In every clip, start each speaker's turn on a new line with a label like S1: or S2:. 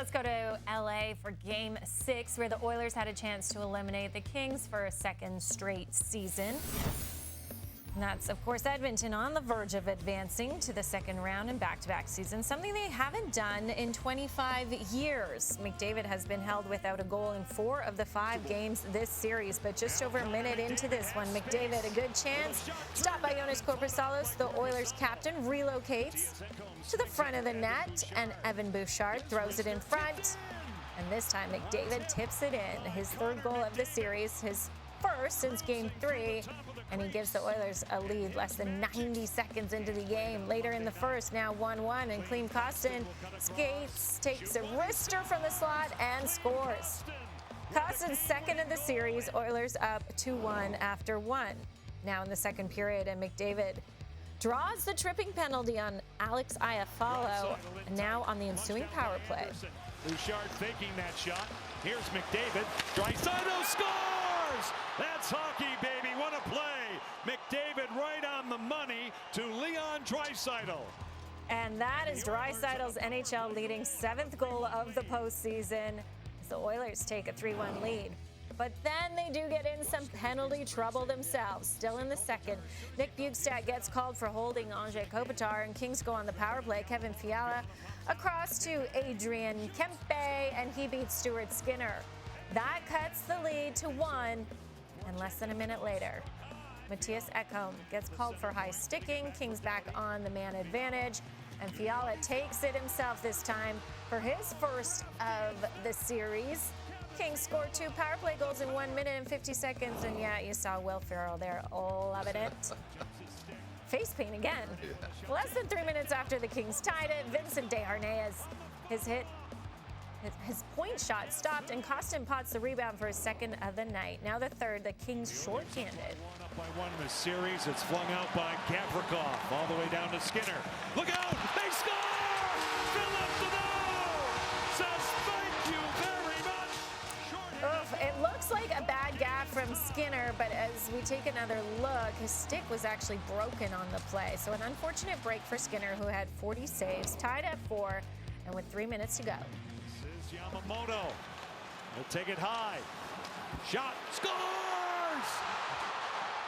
S1: let's go to LA for Game 6, where the Oilers had a chance to eliminate the Kings for a second straight season. And that's, of course, Edmonton on the verge of advancing to the second round in back-to-back seasons, something they haven't done in 25 years. McDavid has been held without a goal in 4 of the 5 games this series, but just over a minute into this one, McDavid, a good chance. Stopped by Jonas Korpisalo, the Oilers captain, relocates to the front of the net, and Evan Bouchard throws it in front. And this time, McDavid tips it in. His 3rd goal of the series, his first since Game 3, and he gives the Oilers a lead less than 90 seconds into the game. Later in the first, now 1-1, and Klim Kostin skates, takes a wrister from the slot, and scores. Kostin's second of the series, Oilers up 2-1 after 1. Now in the second period, and McDavid draws the tripping penalty on Alex Iafallo, and now on the ensuing power play.
S2: Bouchard faking that shot. Here's McDavid. Draisaitl scores! That's hockey, baby. What a play. McDavid right on the money to Leon Draisaitl.
S1: And that is Draisaitl's NHL leading 7th goal of the postseason as the Oilers take a 3-1 lead. But then they do get in some penalty trouble themselves. Still in the second, Nick Bjugstad gets called for holding Anze Kopitar, and Kings go on the power play. Kevin Fiala across to Adrian Kempe, and he beats Stuart Skinner. That cuts the lead to 1, and less than a minute later, Matthias Ekholm gets called for high sticking. Kings back on the man advantage, and Fiala takes it himself this time for his first of the series. Kings scored 2 power play goals in 1 minute and 50 seconds, and yeah, you saw Will Ferrell there, loving it. Face paint again. Yeah. Less than 3 minutes after the Kings tied it, Vincent Desharnais, his point shot stopped, and Kostin pots the rebound for his 2nd of the night. Now the 3rd, the Kings shorthanded.
S2: Up by 1 in the series. It's flung out by Gavrikov all the way down to Skinner. Look out! They score! Philip Deneau says thank you very much.
S1: It looks like a bad gaff from Skinner, but as we take another look, his stick was actually broken on the play. So an unfortunate break for Skinner, who had 40 saves, tied at 4, and with 3 minutes to go.
S2: This is Yamamoto. He'll take it high. Shot. Scores!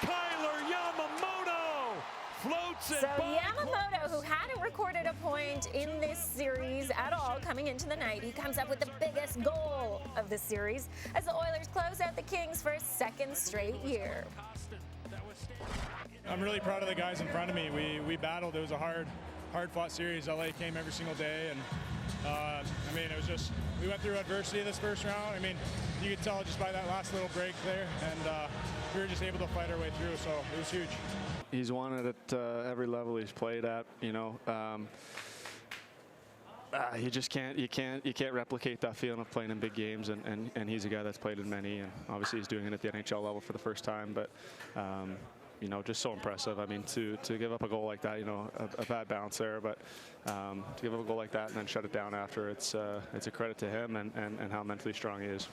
S2: Kyler Yamamoto floats it.
S1: So Yamamoto, who hadn't recorded a point in this series at all coming into the night, he comes up with the biggest goal of the series as the Oilers close out the Kings for a 2nd straight year.
S3: I'm really proud of the guys in front of me. We battled. It was a hard-fought series. LA came every single day, and it was just, we went through adversity this first round. You could tell just by that last little break there, and we were just able to fight our way through, so it was huge.
S4: He's won it at every level he's played at. You just can't replicate that feeling of playing in big games, and he's a guy that's played in many, and obviously he's doing it at the NHL level for the first time. But just so impressive. To give up a goal like that, a bad bounce there, but to give up a goal like that and then shut it down after, it's a credit to him and how mentally strong he is.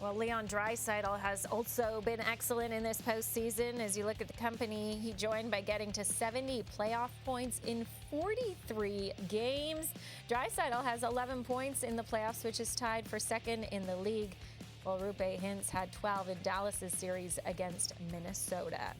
S1: Well, Leon Draisaitl has also been excellent in this postseason. As you look at the company, he joined by getting to 70 playoff points in 43 games. Draisaitl has 11 points in the playoffs, which is tied for 2nd in the league, while Roope Hintz had 12 in Dallas' series against Minnesota.